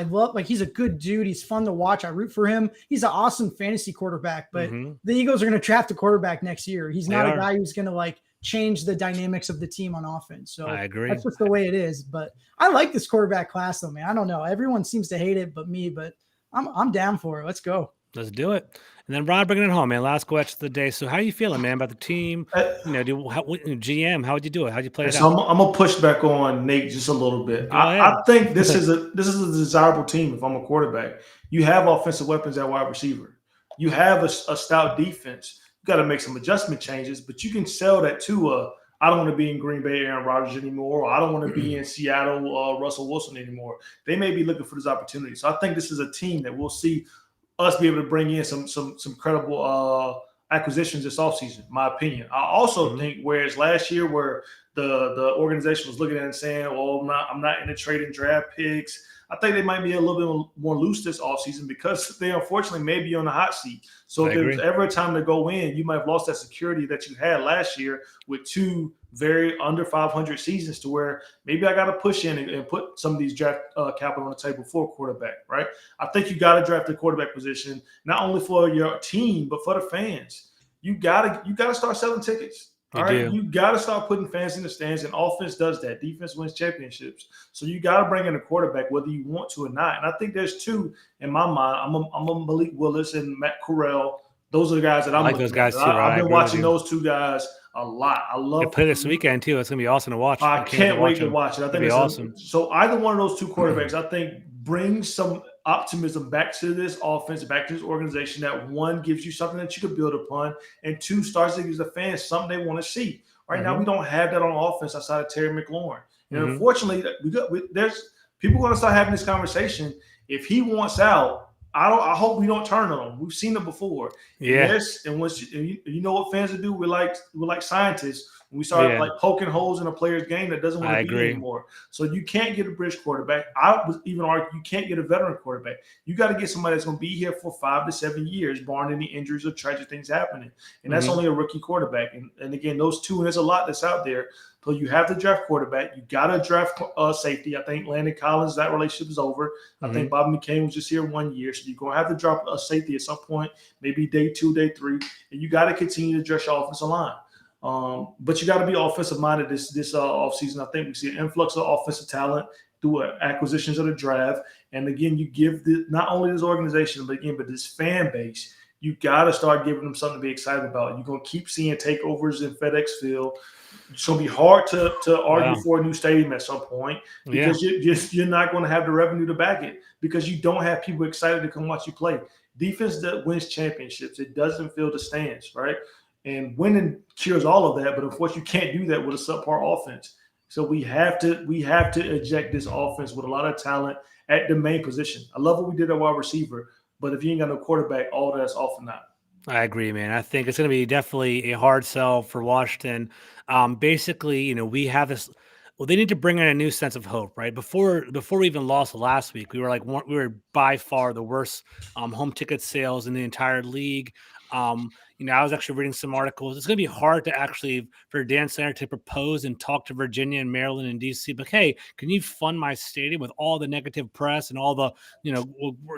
He's a good dude. He's fun to watch. I root for him. He's an awesome fantasy quarterback. But the Eagles are going to draft a quarterback next year. He's not a guy who's going to like change the dynamics of the team on offense. So I agree. That's just the way it is. But I like this quarterback class though, man. I don't know. Everyone seems to hate it but me, but I'm down for it. Let's go. Let's do it. And then Rod, bringing it home, man. Last question of the day. So how are you feeling, man, about the team? GM, how would you do it? How'd you play it out? I'm gonna push back on Nate just a little bit. I think this is a desirable team. If I'm a quarterback, you have offensive weapons at wide receiver. You have a stout defense. You got to make some adjustment changes, but you can sell that to I don't want to be in Green Bay Aaron Rodgers anymore, or I don't want to be in Seattle Russell Wilson anymore. They may be looking for this opportunity. So I think this is a team that we'll see us be able to bring in some credible acquisitions this offseason, my opinion. I also think whereas last year where the organization was looking at it and saying, "Oh, I'm not into trading draft picks," I think they might be a little bit more loose this offseason because they unfortunately may be on the hot seat. So if there was ever a time to go in, you might have lost that security that you had last year with 2 very under 500 seasons to where maybe I got to push in and put some of these draft capital on the table for a quarterback, right? I think you got to draft the quarterback position, not only for your team, but for the fans. You got to start selling tickets. All right, you got to start putting fans in the stands, and offense does that. Defense wins championships. So you got to bring in a quarterback, whether you want to or not. And I think there's 2 in my mind. I'm a Malik Willis and Matt Corral. Those are the guys that I'm like those guys too. I've been watching those 2 guys a lot. I love. They play this weekend too. It's gonna be awesome to watch. I can't wait to watch it. I think it's awesome. So either one of those 2 quarterbacks, I think, brings some optimism back to this offense, back to this organization. That 1 gives you something that you could build upon, and 2 starts to give the fans something they want to see. Right now, we don't have that on offense outside of Terry McLaurin. And unfortunately, there's people going to start having this conversation. If he wants out, I hope we don't turn on them. We've seen it before. Yeah. And once you know what fans will do, we're like scientists. When we start like poking holes in a player's game that doesn't want to be anymore. So you can't get a bridge quarterback. I would even argue you can't get a veteran quarterback. You got to get somebody that's going to be here for 5 to 7 years, barring any injuries or tragic things happening. And that's only a rookie quarterback. And again, those two, and there's a lot that's out there. So you have to draft quarterback. You got to draft safety. I think Landon Collins, that relationship is over. I think Bob McCain was just here 1 year. So you're going to have to drop a safety at some point, maybe day 2, day 3. And you got to continue to dress your offensive line. But you got to be offensive minded this offseason. I think we see an influx of offensive talent through acquisitions of the draft. And again, you give not only this organization, but this fan base, you got to start giving them something to be excited about. You're going to keep seeing takeovers in FedEx Field. It's going to be hard to argue for a new stadium at some point because you're not going to have the revenue to back it because you don't have people excited to come watch you play. Defense that wins championships, it doesn't fill the stands, right? And winning cures all of that, but of course you can't do that with a subpar offense. So we have to eject this offense with a lot of talent at the main position. I love what we did at wide receiver, but if you ain't got no quarterback, all that's off and out. I agree, man. I think it's going to be definitely a hard sell for Washington. Basically, we have this. Well, they need to bring in a new sense of hope, right? Before we even lost last week, we were by far the worst home ticket sales in the entire league. I was actually reading some articles. It's going to be hard to actually for Dan Snyder to propose and talk to Virginia and Maryland and DC. But hey, can you fund my stadium with all the negative press and all the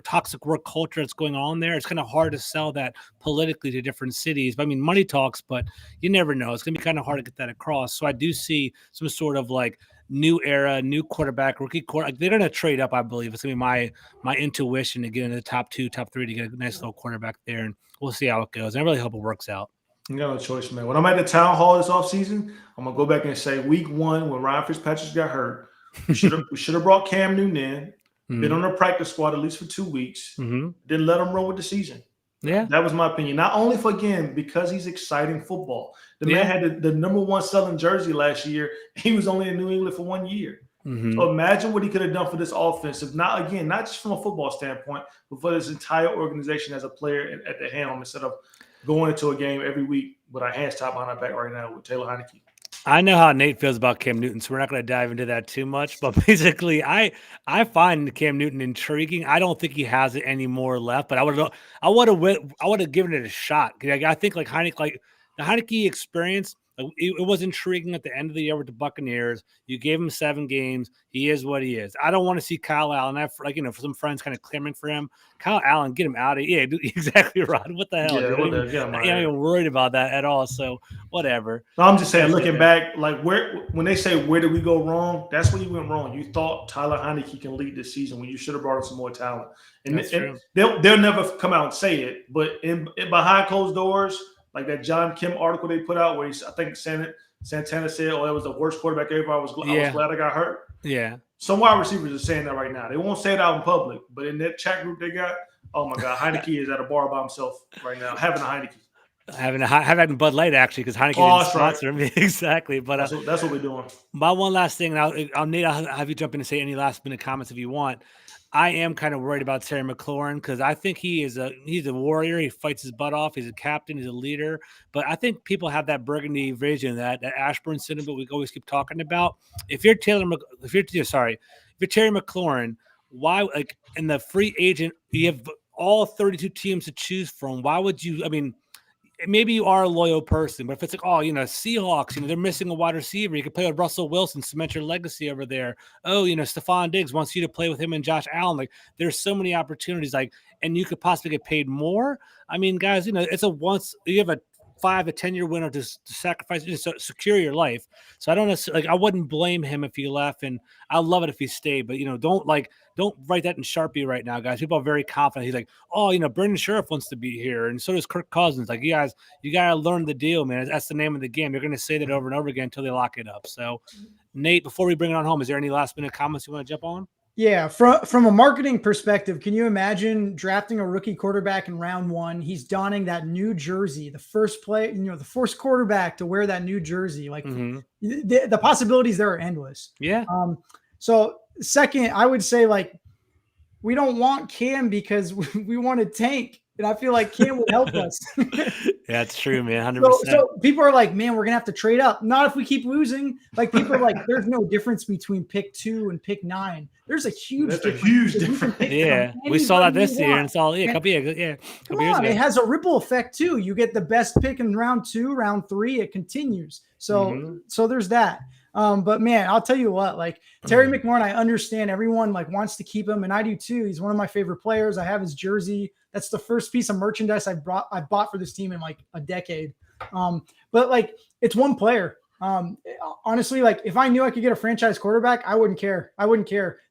toxic work culture that's going on there? It's kind of hard to sell that politically to different cities. But I mean, money talks, but you never know. It's going to be kind of hard to get that across. So I do see some sort of like new era, new quarterback, rookie quarterback. They're going to trade up, I believe. It's going to be my intuition to get into the top 2, top 3 to get a nice little quarterback there. And we'll see how it goes. I really hope it works out. You got no choice, man. When I'm at the town hall this offseason, I'm going to go back and say week 1 when Ryan Fitzpatrick got hurt, we should have brought Cam Newton in, been on the practice squad at least for 2 weeks, then let him run with the season. Yeah. That was my opinion. Not only because he's exciting football. The man had the number 1 selling jersey last year. He was only in New England for 1 year. So imagine what he could have done for this offense. If not just from a football standpoint, but for this entire organization as a player at the helm instead of going into a game every week with our hands tied behind our back right now with Taylor Heineke. I know how Nate feels about Cam Newton, so we're not going to dive into that too much. But basically, I find Cam Newton intriguing. I don't think he has it any more left, but I would have given it a shot. I think like Heineke, like the Heineke experience, it was intriguing at the end of the year with the Buccaneers. You gave him 7 games. He is what he is. I don't want to see Kyle Allen. For some friends kind of clamoring for him. Kyle Allen, get him out of here. Yeah, exactly, Rod. What the hell? I'm not even worried about that at all. So whatever. No, I'm just saying, looking back, like when they say where did we go wrong, that's where you went wrong. You thought Tyler Heineke can lead this season when you should have brought in some more talent. And they'll never come out and say it, but in behind closed doors. Like that John Kim article they put out where I think Santana said, that was the worst quarterback ever. I was glad I got hurt. Yeah. Some wide receivers are saying that right now. They won't say it out in public, but in that chat group they got, oh my God, Heineke is at a bar by himself right now, having a Heineke. Having Bud Light actually because Heineke didn't sponsor him. Exactly. But that's what we're doing. My one last thing, and I'll have you jump in and say any last minute comments if you want. I am kind of worried about Terry McLaurin because I think he's a warrior. He fights his butt off. He's a captain. He's a leader. But I think people have that burgundy vision, that Ashburn syndrome we always keep talking about. If you're Terry McLaurin, why in the free agent you have all 32 teams to choose from? Why would you? I mean, maybe you are a loyal person, but if it's like, Seahawks, they're missing a wide receiver. You could play with Russell Wilson, cement your legacy over there. Oh, Stephon Diggs wants you to play with him and Josh Allen. Like, there's so many opportunities, and you could possibly get paid more. I mean, guys, it's you have a 5 to 10 year window to sacrifice, to secure your life. So I don't necessarily, I wouldn't blame him if he left, and I'd love it if he stayed. But don't write that in Sharpie right now, guys. People are very confident. He's like, Brendan Sheriff wants to be here, and so does Kirk Cousins. Like, you guys, you gotta learn the deal, man. That's the name of the game. They're gonna say that over and over again until they lock it up. So, Nate, before we bring it on home, is there any last minute comments you want to jump on? Yeah, from a marketing perspective, can you imagine drafting a rookie quarterback in round 1? He's donning that new jersey, the first the first quarterback to wear that new jersey. Like the possibilities there are endless. Yeah. So second, I would say we don't want Cam because we want to tank. And I feel like Cam would help us. That's true, man. 100%. So people are like, man, we're going to have to trade up. Not if we keep losing. Like people are like, there's no difference between pick 2 and pick 9. There's a huge difference. Yeah. We saw that this year and saw, a couple years ago. It has a ripple effect too. You get the best pick in round 2, round 3, it continues. So there's that. But man, I'll tell you what, like Terry McLaurin, I understand everyone like wants to keep him, and I do too. He's one of my favorite players. I have his jersey. That's the first piece of merchandise I bought for this team in like a decade. But like it's one player. Honestly, like if I knew I could get a franchise quarterback, I wouldn't care.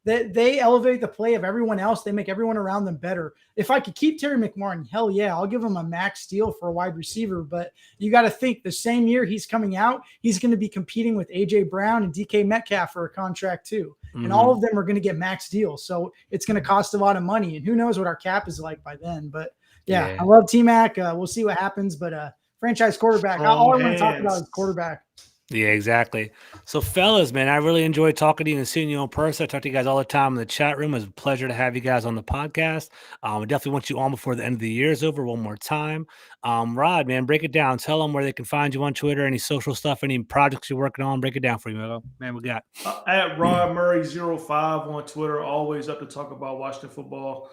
They elevate the play of everyone else. They make everyone around them better. If I could keep Terry McLaurin, hell yeah, I'll give him a max deal for a wide receiver. But you got to think the same year he's coming out, he's going to be competing with AJ Brown and DK Metcalf for a contract too. And all of them are going to get max deals. So it's going to cost a lot of money. And who knows what our cap is like by then. But yeah. I love T-Mac. We'll see what happens. But franchise quarterback, all I want to talk about is quarterback. Yeah, exactly. So, fellas, man, I really enjoyed talking to you and seeing you in person. I talk to you guys all the time in the chat room. It was a pleasure to have you guys on the podcast. I definitely want you on before the end of the year is over one more time. Rod, man, break it down. Tell them where they can find you on Twitter, any social stuff, any projects you're working on. Break it down for you, man. We got at Rod Murray 05 on Twitter. Always up to talk about Washington football.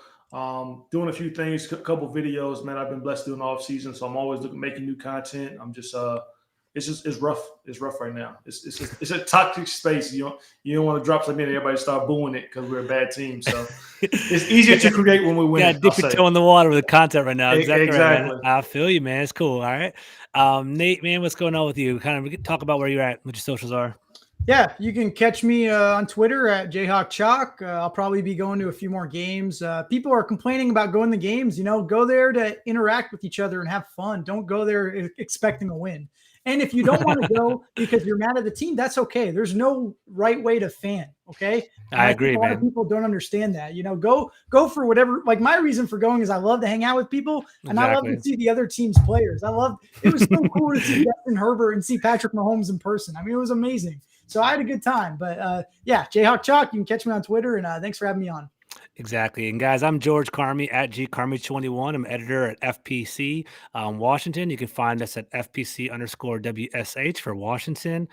Doing a few things, a couple videos, man. I've been blessed doing off season, so I'm always making new content. I'm just it's rough. It's rough right now. It's a toxic space. You don't want to drop something in, everybody start booing it because we're a bad team. So it's easier to create when we win. Yeah, dip your toe in the water with the content right now. Exactly. Right, exactly. I feel you, man. It's cool. All right. Nate, man, what's going on with you? Kind of talk about where you're at, what your socials are. Yeah, you can catch me on Twitter at JayhawkChalk. I'll probably be going to a few more games. People are complaining about going to games. Go there to interact with each other and have fun. Don't go there expecting a win. And if you don't want to go because you're mad at the team, that's okay. There's no right way to fan. Okay. I agree, man. A lot of people don't understand that. Go for whatever. Like my reason for going is I love to hang out with people and I love to see the other team's players. It was so cool to see Justin Herbert and see Patrick Mahomes in person. I mean, it was amazing. So I had a good time. But yeah, Jayhawk Chalk, you can catch me on Twitter, and thanks for having me on. Exactly. And guys, I'm George Carmi at GCarmi21. I'm editor at FPC Washington. You can find us at FPC_WSH for Washington.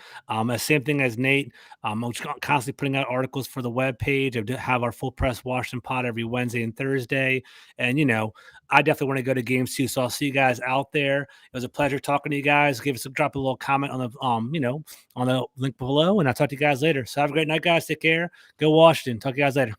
Same thing as Nate. I'm constantly putting out articles for the webpage. I have our Full Press Washington pod every Wednesday and Thursday. And, I definitely want to go to games too. So I'll see you guys out there. It was a pleasure talking to you guys. Drop a little comment on the, on the link below, and I'll talk to you guys later. So have a great night, guys. Take care. Go Washington. Talk to you guys later.